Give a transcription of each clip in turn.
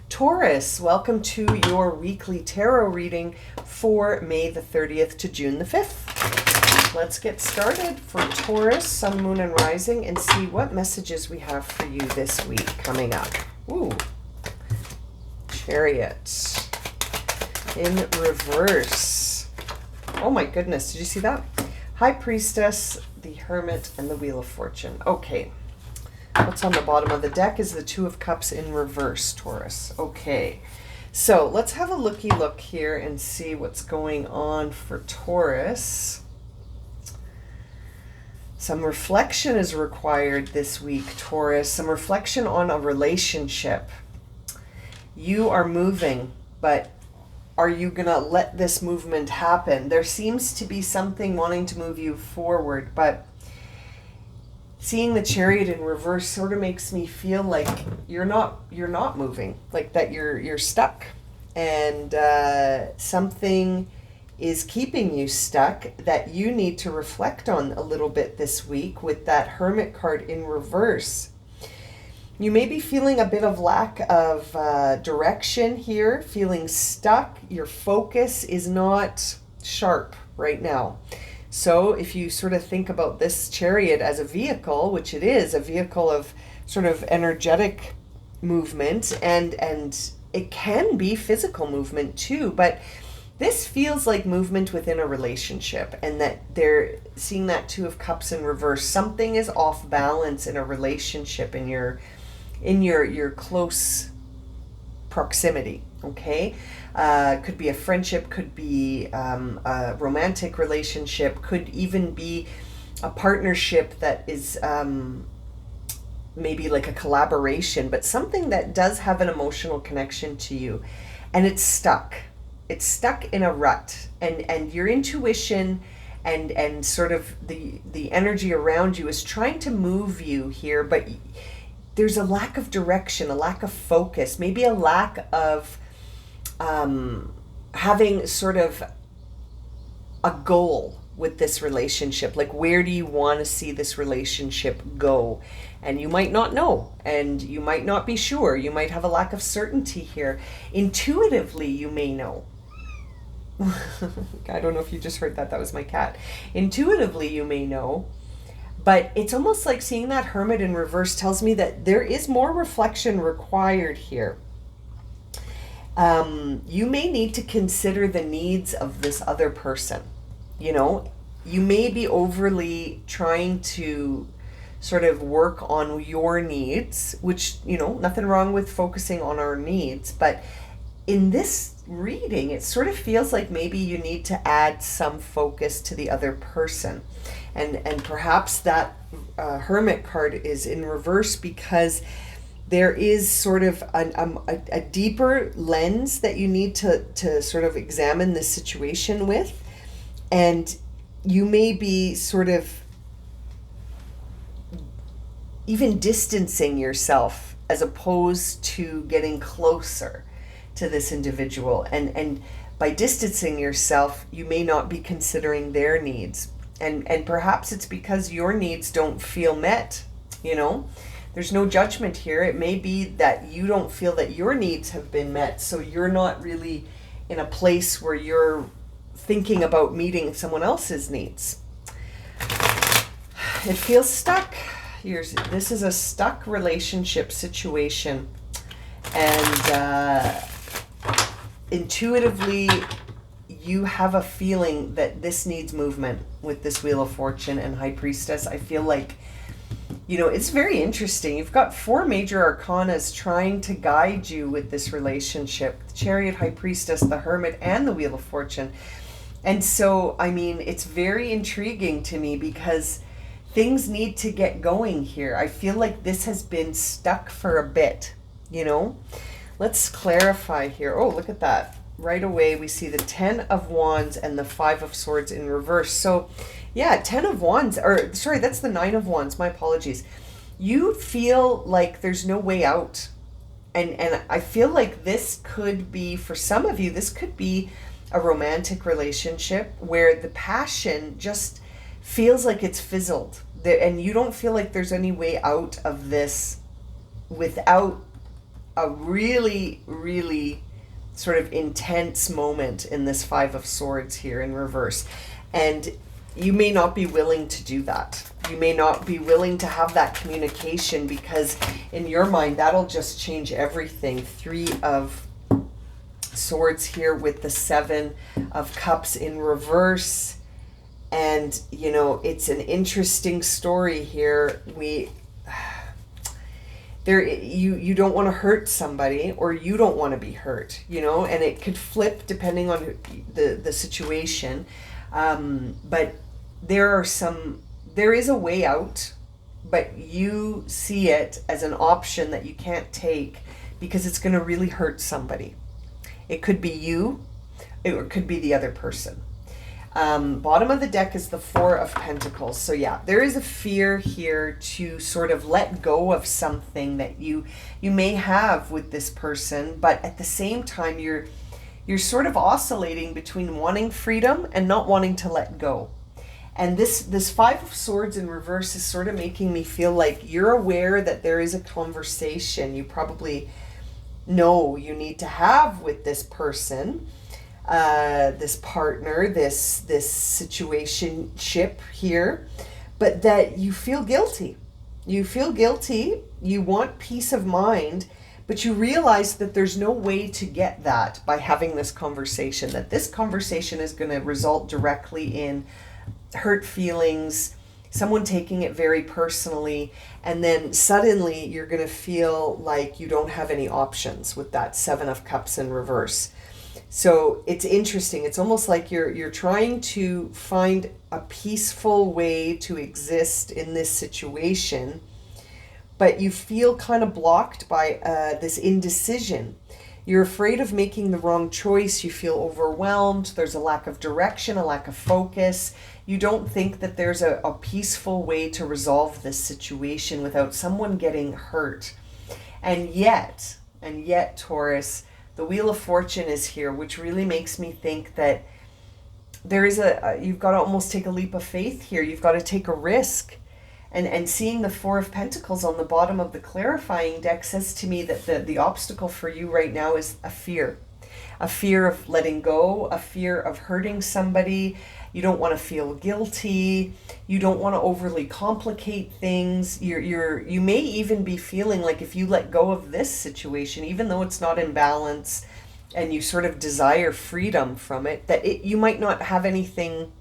Taurus, welcome to your weekly tarot reading for May the 30th to June the 5th. Let's get started for Taurus, Sun, Moon, and Rising and see what messages we have for you this week coming up. Ooh, Chariot in reverse. Oh my goodness, did you see that? High Priestess, the Hermit, and the Wheel of Fortune. Okay. What's on the bottom of the deck is the Two of Cups in reverse, Taurus. Okay, so let's have a looky look here and see what's going on for Taurus. Some reflection is required this week, Taurus. Some reflection on a relationship. You are moving, but are you going to let this movement happen? There seems to be something wanting to move you forward, but seeing the Chariot in reverse sort of makes me feel like you're not moving, like that you're stuck, and something is keeping you stuck that you need to reflect on a little bit this week with that Hermit card in reverse. You may be feeling a bit of lack of direction here, feeling stuck. Your focus is not sharp right now. So if you sort of think about this Chariot as a vehicle, which it is, a vehicle of sort of energetic movement, and it can be physical movement too, but this feels like movement within a relationship, and that they're seeing that Two of Cups in reverse. Something is off balance in a relationship, in your close proximity, okay? Could be a friendship, could be a romantic relationship, could even be a partnership that is maybe like a collaboration, but something that does have an emotional connection to you, and it's stuck. It's stuck in a rut, and your intuition and sort of the energy around you is trying to move you here, but there's a lack of direction, a lack of focus, maybe a lack of having sort of a goal with this relationship. Like, where do you want to see this relationship go? And you might not know, and you might not be sure. You might have a lack of certainty here. Intuitively, you may know. I don't know if you just heard that. That was my cat. Intuitively, you may know. But it's almost like seeing that Hermit in reverse tells me that there is more reflection required here. You may need to consider the needs of this other person. You know, you may be overly trying to sort of work on your needs, which, you know, nothing wrong with focusing on our needs. But in this reading, it sort of feels like maybe you need to add some focus to the other person. And perhaps that Hermit card is in reverse because there is sort of a deeper lens that you need to sort of examine this situation with. And you may be sort of even distancing yourself as opposed to getting closer to this individual. And by distancing yourself, you may not be considering their needs. And perhaps it's because your needs don't feel met, you know? There's no judgment here. It may be that you don't feel that your needs have been met, so you're not really in a place where you're thinking about meeting someone else's needs. It feels stuck. This is a stuck relationship situation, and intuitively you have a feeling that this needs movement with this Wheel of Fortune and High Priestess. I feel like, you know, it's very interesting. You've got four major arcanas trying to guide you with this relationship: the Chariot, High Priestess, the Hermit, and the Wheel of Fortune. And so, I mean, it's very intriguing to me because things need to get going here. I feel like this has been stuck for a bit, you know? Let's clarify here. Oh, look at that. Right away, we see the 10 of Wands and the 5 of Swords in reverse. So, yeah, 10 of Wands, or sorry, that's the 9 of Wands. My apologies. You feel like there's no way out. And I feel like this could be, for some of you, this could be a romantic relationship where the passion just feels like it's fizzled. And you don't feel like there's any way out of this without a really, really sort of intense moment in this Five of Swords here in reverse. And you may not be willing to do that. You may not be willing to have that communication, because in your mind, that'll just change everything. Three of Swords here with the Seven of Cups in reverse. And, you know, it's an interesting story here. You don't want to hurt somebody, or you don't want to be hurt, you know, and it could flip depending on the situation. But there is a way out, but you see it as an option that you can't take because it's going to really hurt somebody. It could be you, it could be the other person. Bottom of the deck is the Four of Pentacles. So yeah, there is a fear here to sort of let go of something that you may have with this person, but at the same time you're sort of oscillating between wanting freedom and not wanting to let go. And this Five of Swords in reverse is sort of making me feel like you're aware that there is a conversation you probably know you need to have with this person, this partner, this situationship here, but that you feel guilty. You feel guilty, you want peace of mind, but you realize that there's no way to get that by having this conversation, that this conversation is going to result directly in hurt feelings, someone taking it very personally, and then suddenly you're going to feel like you don't have any options with that Seven of Cups in reverse. So it's interesting. It's almost like you're trying to find a peaceful way to exist in this situation, but you feel kind of blocked by this indecision. You're afraid of making the wrong choice. You feel overwhelmed. There's a lack of direction, a lack of focus. You don't think that there's a peaceful way to resolve this situation without someone getting hurt. And yet, Taurus, the Wheel of Fortune is here, which really makes me think that there is you've got to almost take a leap of faith here. You've got to take a risk. And seeing the Four of Pentacles on the bottom of the clarifying deck says to me that the obstacle for you right now is a fear of letting go, a fear of hurting somebody. You don't want to feel guilty. You don't want to overly complicate things. You may even be feeling like if you let go of this situation, even though it's not in balance, and you sort of desire freedom from it, that you might not have anything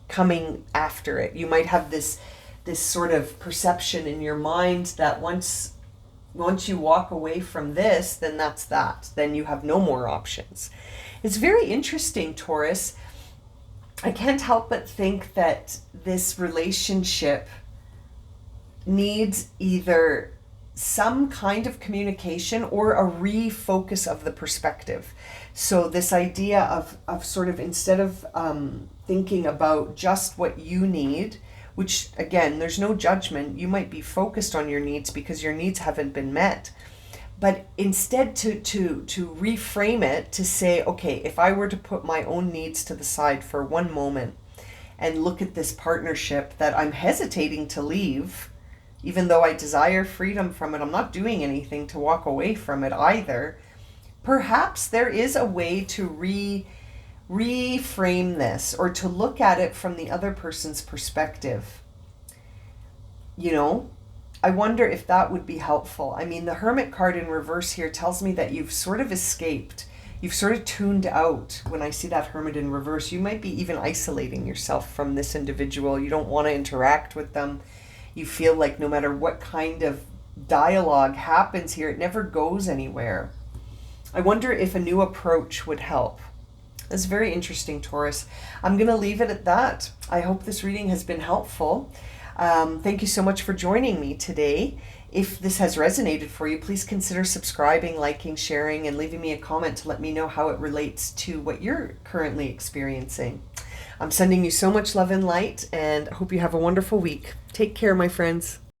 coming after it. You might have this sort of perception in your mind that once you walk away from this, then that's that. Then you have no more options. It's very interesting, Taurus. I can't help but think that this relationship needs either some kind of communication or a refocus of the perspective. So this idea of sort of, instead of thinking about just what you need, which again, there's no judgment. You might be focused on your needs because your needs haven't been met. But instead to reframe it, to say, okay, if I were to put my own needs to the side for one moment and look at this partnership that I'm hesitating to leave, even though I desire freedom from it, I'm not doing anything to walk away from it either. Perhaps there is a way to reframe this, or to look at it from the other person's perspective. You know, I wonder if that would be helpful. I mean, the Hermit card in reverse here tells me that you've sort of escaped. You've sort of tuned out. When I see that Hermit in reverse, you might be even isolating yourself from this individual. You don't want to interact with them. You feel like no matter what kind of dialogue happens here, it never goes anywhere. I wonder if a new approach would help. That's very interesting, Taurus. I'm going to leave it at that. I hope this reading has been helpful. Thank you so much for joining me today. If this has resonated for you, please consider subscribing, liking, sharing, and leaving me a comment to let me know how it relates to what you're currently experiencing. I'm sending you so much love and light, and I hope you have a wonderful week. Take care, my friends.